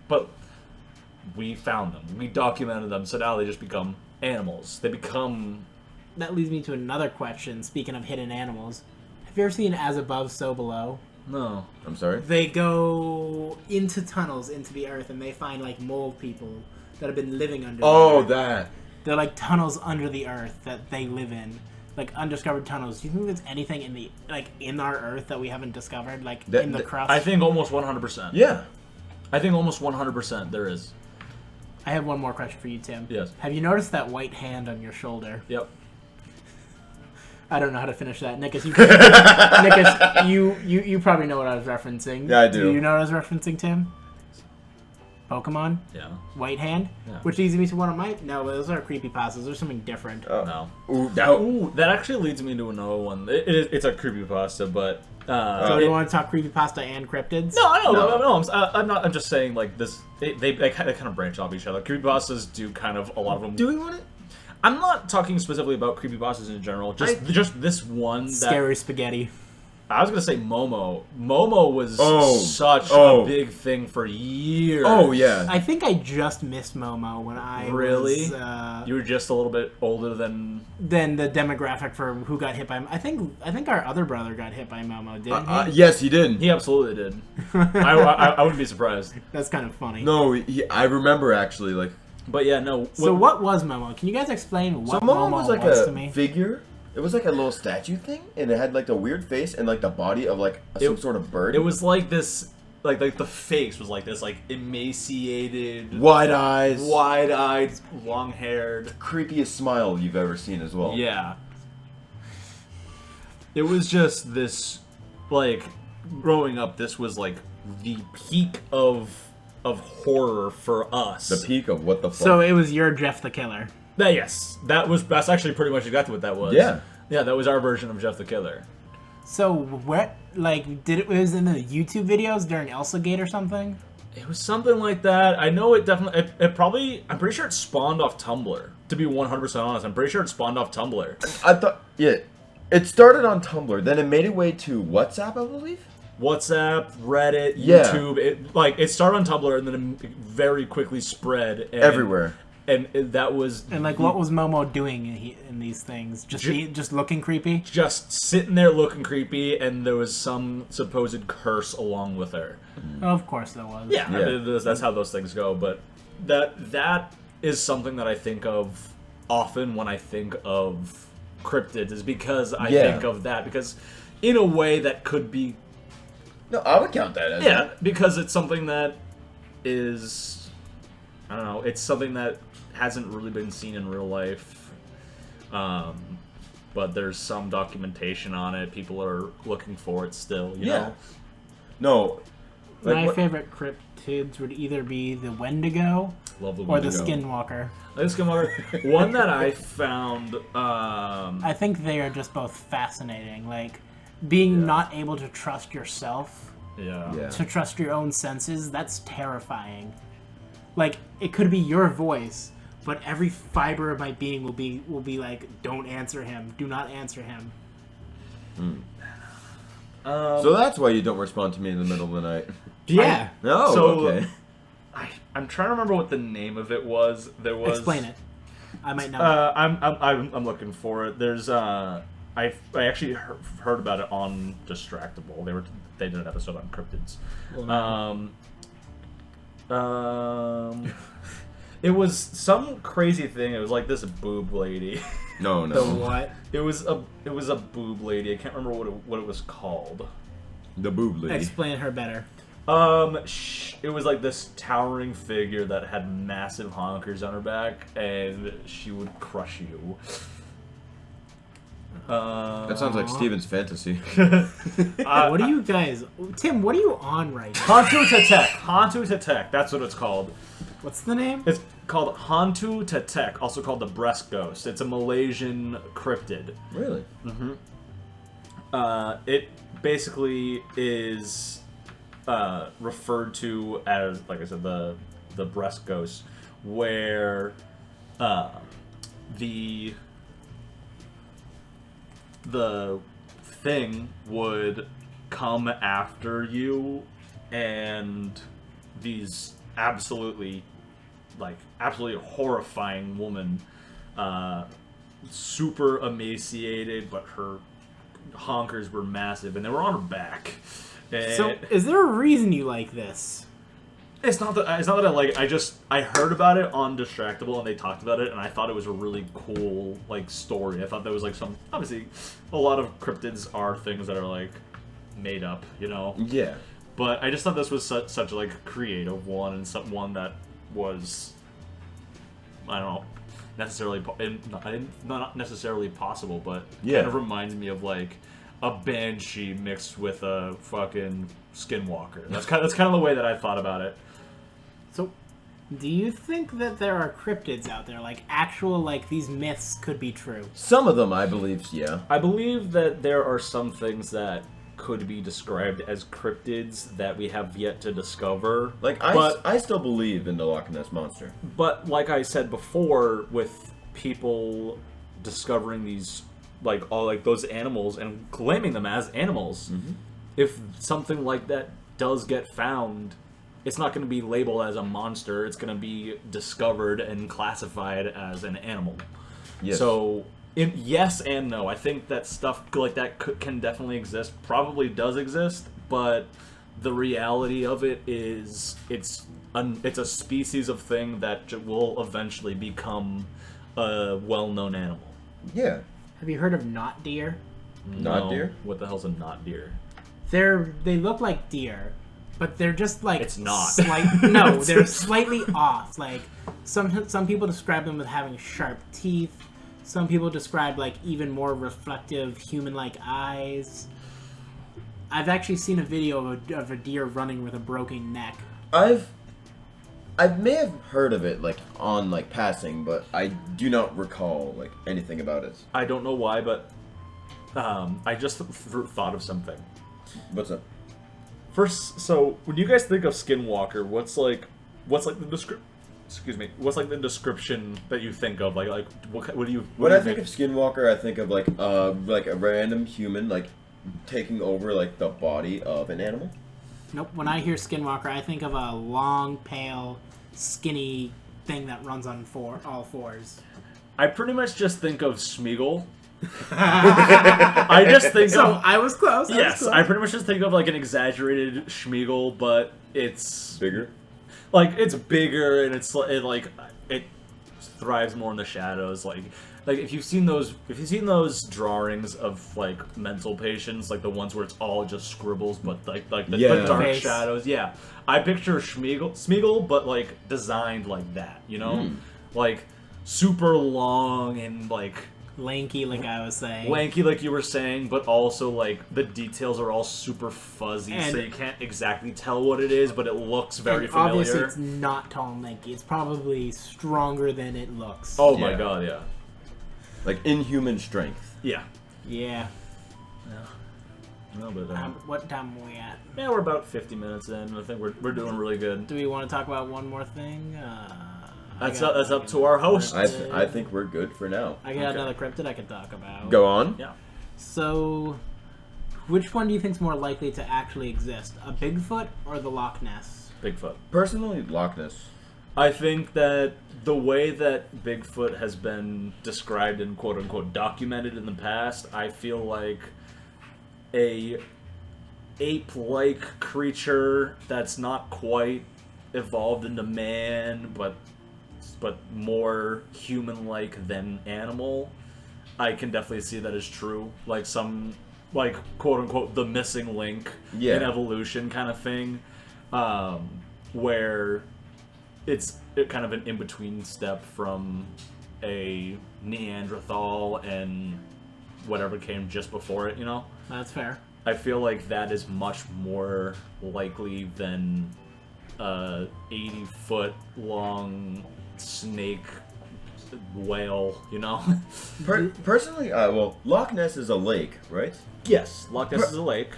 But we found them. We documented them, so now they just become animals. They become That leads me to another question, speaking of hidden animals. Have you ever seen As Above, So Below? no. I'm sorry? They go into tunnels into the earth and they find like mole people that have been living under the earth. That. They're like tunnels under the earth that they live in. Like undiscovered tunnels. Do you think there's anything in the in our earth that we haven't discovered? Like That- in the that- crust? I think almost 100%. Yeah. I think almost 100% there is. I have one more question for you, Tim. Yes. Have you noticed that white hand on your shoulder? Yep. I don't know how to finish that. Nikus, Nikus, you probably know what I was referencing. Yeah, I do. Do you know what I was referencing, Tim? Pokemon? Yeah. White hand? Yeah. Which leads me to one of my... No, those are creepypastas. There's something different. No. Ooh, that. Ooh, that actually leads me to another one. It's a creepypasta, but So do you want to talk creepypasta and cryptids? No. I'm not. I'm just saying like this. They kind of branch off each other. Creepypastas do kind of a lot of them. Do we want it? I'm not talking specifically about creepypastas in general. Just this one. That, Scary spaghetti. I was gonna say Momo. Momo was such Oh. a big thing for years. Oh, yeah. I think I just missed Momo when I Really? was... You were just a little bit older than. Then the demographic for who got hit by... I think our other brother got hit by Momo, didn't he? Yes, he did. He absolutely did. I wouldn't be surprised. That's kind of funny. No, I remember actually, like... But yeah, no. So what was Momo? Can you guys explain what So Momo was like to a me? figure. It was like a little statue thing, and it had like the weird face and like the body of like some sort of bird. It was like this, like the face was like this, like emaciated, wide-eyed, wide-eyed, long-haired. creepiest smile you've ever seen as well. Yeah. It was just this, like, growing up, this was like the peak of horror for us. The peak of what the fuck. So it was your Jeff the Killer. That's actually pretty much exactly what that was. Yeah. Yeah, that was our version of Jeff the Killer. So what, like, it was in the YouTube videos during Elsa Gate or something? It was something like that. I know it definitely. It probably. I'm pretty sure it spawned off Tumblr. To be 100% honest, I'm pretty sure it spawned off Tumblr. I thought, yeah, it started on Tumblr, then it made its way to WhatsApp, I believe. WhatsApp, Reddit, Yeah. YouTube. It started on Tumblr and then it very quickly spread and, Everywhere. And that was And like, what was Momo doing in these things? Just looking creepy? just sitting there looking creepy, and there was some supposed curse along with her. Of course there was. Yeah, Yeah. that's how those things go. But that is something that I think of often when I think of cryptids, is because I Yeah. think of that, because in a way that could be No, I would count that as because it's something that is, I don't know, it's something that hasn't really been seen in real life. But there's some documentation on it. People are looking for it still, you know? No. My favorite cryptids would either be the Wendigo Love the or the Wendigo. Skinwalker. Like the Skinwalker. One that I found, I think they are just both fascinating. Like, being not able to trust yourself, yeah. to trust your own senses, that's terrifying. Like, it could be your voice, but every fiber of my being will be like, don't answer him, do not answer him. So that's why you don't respond to me in the middle of the night. Yeah. No, So- okay. I'm trying to remember what the name of it was. There was. Explain it. I might know. I'm looking for it. There's I actually heard about it on Distractable. They did an episode on cryptids. It was some crazy thing. It was like this boob lady. No. The what? It was a boob lady. I can't remember what it was called. The boob lady. Explain her better. It was like this towering figure that had massive honkers on her back, and she would crush you. That sounds like Steven's fantasy. What are you guys... Tim, what are you on right now? Hantu Tetek. Hantu Tetek. That's what it's called. What's the name? It's called Hantu Tetek, also called the breast ghost. It's a Malaysian cryptid. Really? It basically is referred to as, like I said, the breast ghost, where the thing would come after you, and these absolutely horrifying woman, super emaciated, but her honkers were massive, and they were on her back. So, is there a reason you like this? It's not that I like it. I heard about it on Distractable, and they talked about it, and I thought it was a really cool story. I thought there was some, obviously a lot of cryptids are things that are made up, you know. Yeah. But I just thought this was such a creative one, and one that was, I don't know, not necessarily possible, but kind of reminds me of a banshee mixed with a fucking skinwalker. That's kind of the way that I thought about it. So, do you think that there are cryptids out there, actual, these myths could be true? Some of them, I believe, yeah. I believe that there are some things that could be described as cryptids that we have yet to discover. I still believe in the Loch Ness Monster. But like I said before, with people discovering these, those animals and claiming them as animals, if something like that does get found, it's not going to be labeled as a monster. It's going to be discovered and classified as an animal. Yes. So, yes and no. I think that stuff like that can definitely exist. Probably does exist, but the reality of it is it's a species of thing that will eventually become a well-known animal. Yeah. Have you heard of knot deer? Knot deer? What the hell's a knot deer? They look like deer, but they're just It's not. No, they're slightly off. Some people describe them with having sharp teeth. Some people describe even more reflective human-like eyes. I've actually seen a video of a deer running with a broken neck. I may have heard of it on passing, but I do not recall anything about it. I don't know why, but I just thought of something. What's up? First, so when you guys think of Skinwalker, what's the description? Excuse me. What's the description that you think of? What do you? When I think of Skinwalker, I think of a random human taking over the body of an animal. Nope. When I hear Skinwalker, I think of a long, pale, skinny thing that runs on all fours. I pretty much just think of Smeagol. I just think So I was close. Yes, I pretty much just think of an exaggerated Smeagol, but it's Bigger. it's bigger and it thrives more in the shadows. like if you've seen those drawings of like mental patients, like the ones where it's all just scribbles, but like the dark Face. shadows. Yeah, I picture Smeagol, but like designed like that, you know, like super long and like Lanky, like I was saying. lanky, like you were saying, but also like the details are all super fuzzy, so And- you can't exactly tell what it is, but it looks very And obviously, familiar. it's not tall and lanky. It's probably stronger than it looks. Oh my Yeah. god, yeah, Like inhuman strength. yeah. Yeah. No, but What time are we at? yeah, we're about 50 minutes in. I think we're doing really good. Do we want to talk about one more thing? That's up to our host. I think we're good for now. I got Okay. another cryptid I could talk about. Go on. Yeah. So, which one do you think's more likely to actually exist? A Bigfoot or the Loch Ness? Bigfoot. Personally, Loch Ness. I think that the way that Bigfoot has been described and quote unquote documented in the past, I feel like a ape-like creature that's not quite evolved into man, but more human-like than animal. I can definitely see that as true. Like some, like quote unquote, the missing link Yeah. in evolution kind of thing, where it's kind of an in-between step from a Neanderthal and whatever came just before it, you know? That's fair. I feel like that is much more likely than a 80-foot long snake whale, you know? Personally, well, Loch Ness is a lake, right? Yes, Loch Ness is a lake.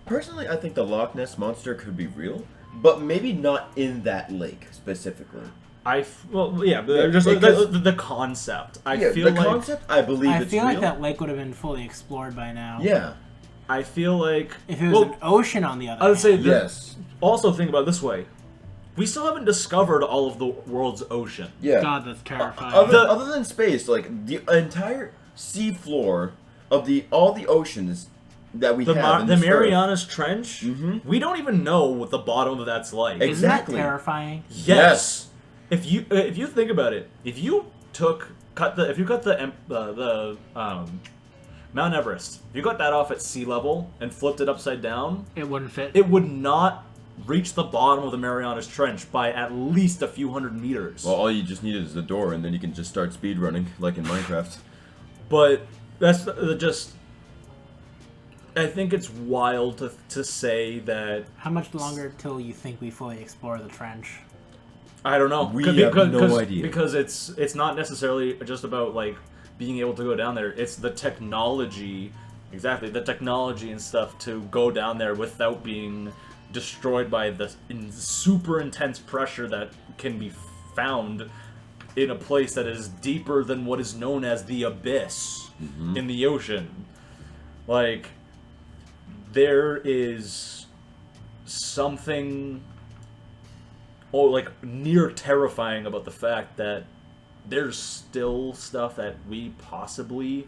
Personally, I think the Loch Ness monster could be real, but maybe not in that lake specifically. Just because- the concept. I Yeah, feel the like concept, I believe I it's feel real. like that lake would have been fully explored by now. Yeah. I feel like If it was an ocean, on the other I would say hand. that- Yes. also think about it this way. We still haven't discovered all of the world's ocean. Yeah. God, that's terrifying. Other than space, like the entire sea floor of all the oceans that we The have in the this Earth. Marianas Trench, we don't even know what the bottom of that's like. Isn't that exactly. terrifying? Yes. If you think about it, if you cut the Mount Everest, if you got that off at sea level and flipped it upside down, It wouldn't fit. it would not reach the bottom of the Marianas Trench by at least a few hundred meters. Well, all you just need is the door, and then you can just start speed running like in Minecraft. But that's just. I think it's wild to say that. How much longer till you think we fully explore the trench? I don't know. We have no idea. Because it's not necessarily just about like being able to go down there. It's the technology, exactly the technology and stuff to go down there without being destroyed by the super intense pressure that can be found in a place that is deeper than what is known as the abyss in the ocean. Like there is something like near terrifying about the fact that there's still stuff that we possibly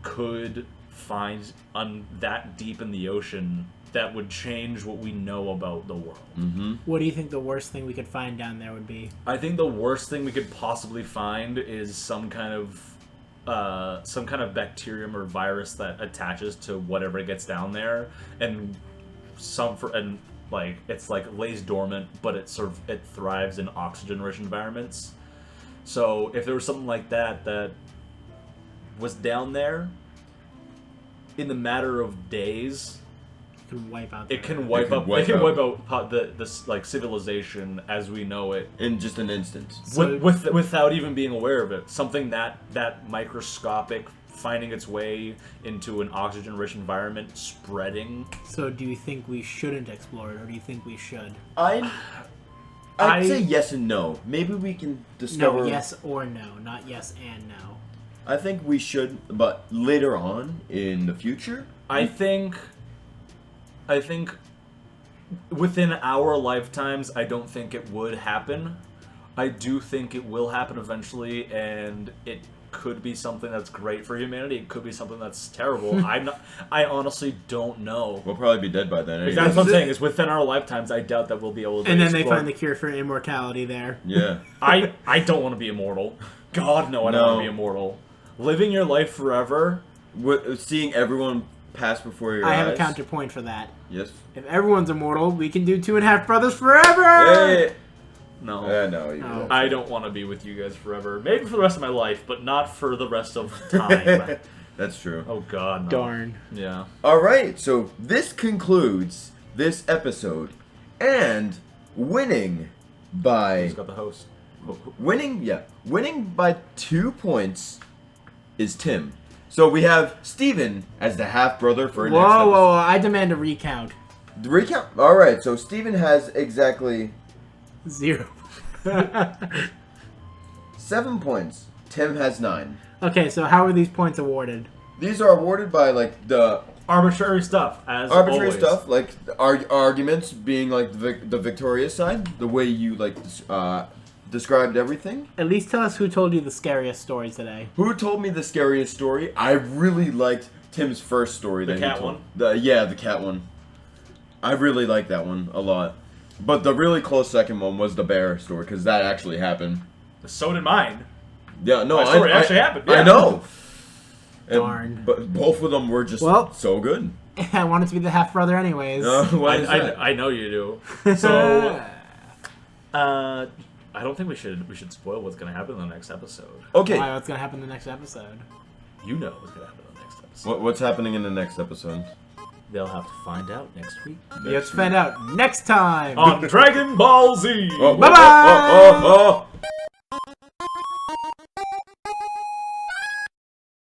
could find that deep in the ocean that would change what we know about the world. What do you think the worst thing we could find down there would be? I think the worst thing we could possibly find is some kind of bacterium or virus that attaches to whatever gets down there, and it's like lays dormant, but it thrives in oxygen-rich environments. So if there was something like that was down there, in the matter of days, It can wipe out. it the- can wipe out this like civilization as we know it In just an instant. So- without even being aware of it. Something that microscopic, finding its way into an oxygen-rich environment, spreading. So do you think we shouldn't explore it, or do you think we should? I'd say yes and no. Maybe we can discover. No, yes or no, not yes and no. I think we should, but later on in the future. I think within our lifetimes, I don't think it would happen. I do think it will happen eventually, and it could be something that's great for humanity. It could be something that's terrible. I honestly don't know. We'll probably be dead by then. Anyway. That's what I'm saying. Is within our lifetimes, I doubt that we'll be able to. And then they explore- find the cure for immortality there. Yeah. I don't want to be immortal. God, no, I don't No. want to be immortal. Living your life forever. Seeing everyone pass before your eyes. I have a counterpoint for that. Yes. If everyone's immortal, we can do 2.5 Brothers forever! Hey. No. No. You Oh. I don't want to be with you guys forever. Maybe for the rest of my life, but not for the rest of time. That's true. Oh, God, no. Darn. Yeah. All right, so this concludes this episode, and winning by Who's got the host? winning by 2 points is Tim. So we have Steven as the half brother for Whoa, next episode. whoa, I demand a recount. The recount. All right, so Steven has exactly 0. 7 points. Tim has 9. Okay, so how are these points awarded? These are awarded by like the Arbitrary stuff, as arbitrary always. stuff, like arguments being like the victorious side, the way you like described everything. At least tell us who told you the scariest story today. Who told me the scariest story? I really liked Tim's first story. The that cat he told. one? The cat one. I really liked that one a lot. But the really close second one was the bear story, because that actually happened. So did mine. Yeah, no, My story actually happened. I Yeah. know. And- Darn. But both of them were just so good. I wanted to be the half brother anyways. Why is that? I know you do. So, I don't think we should spoil what's gonna happen in the next episode. Okay, Why, what's gonna happen in the next episode? You know what's gonna happen in the next episode. what's happening in the next episode? They'll have to find out next week Let's find out next time. on Dragon Ball Z. Oh, Bye-bye! oh, oh, oh, oh.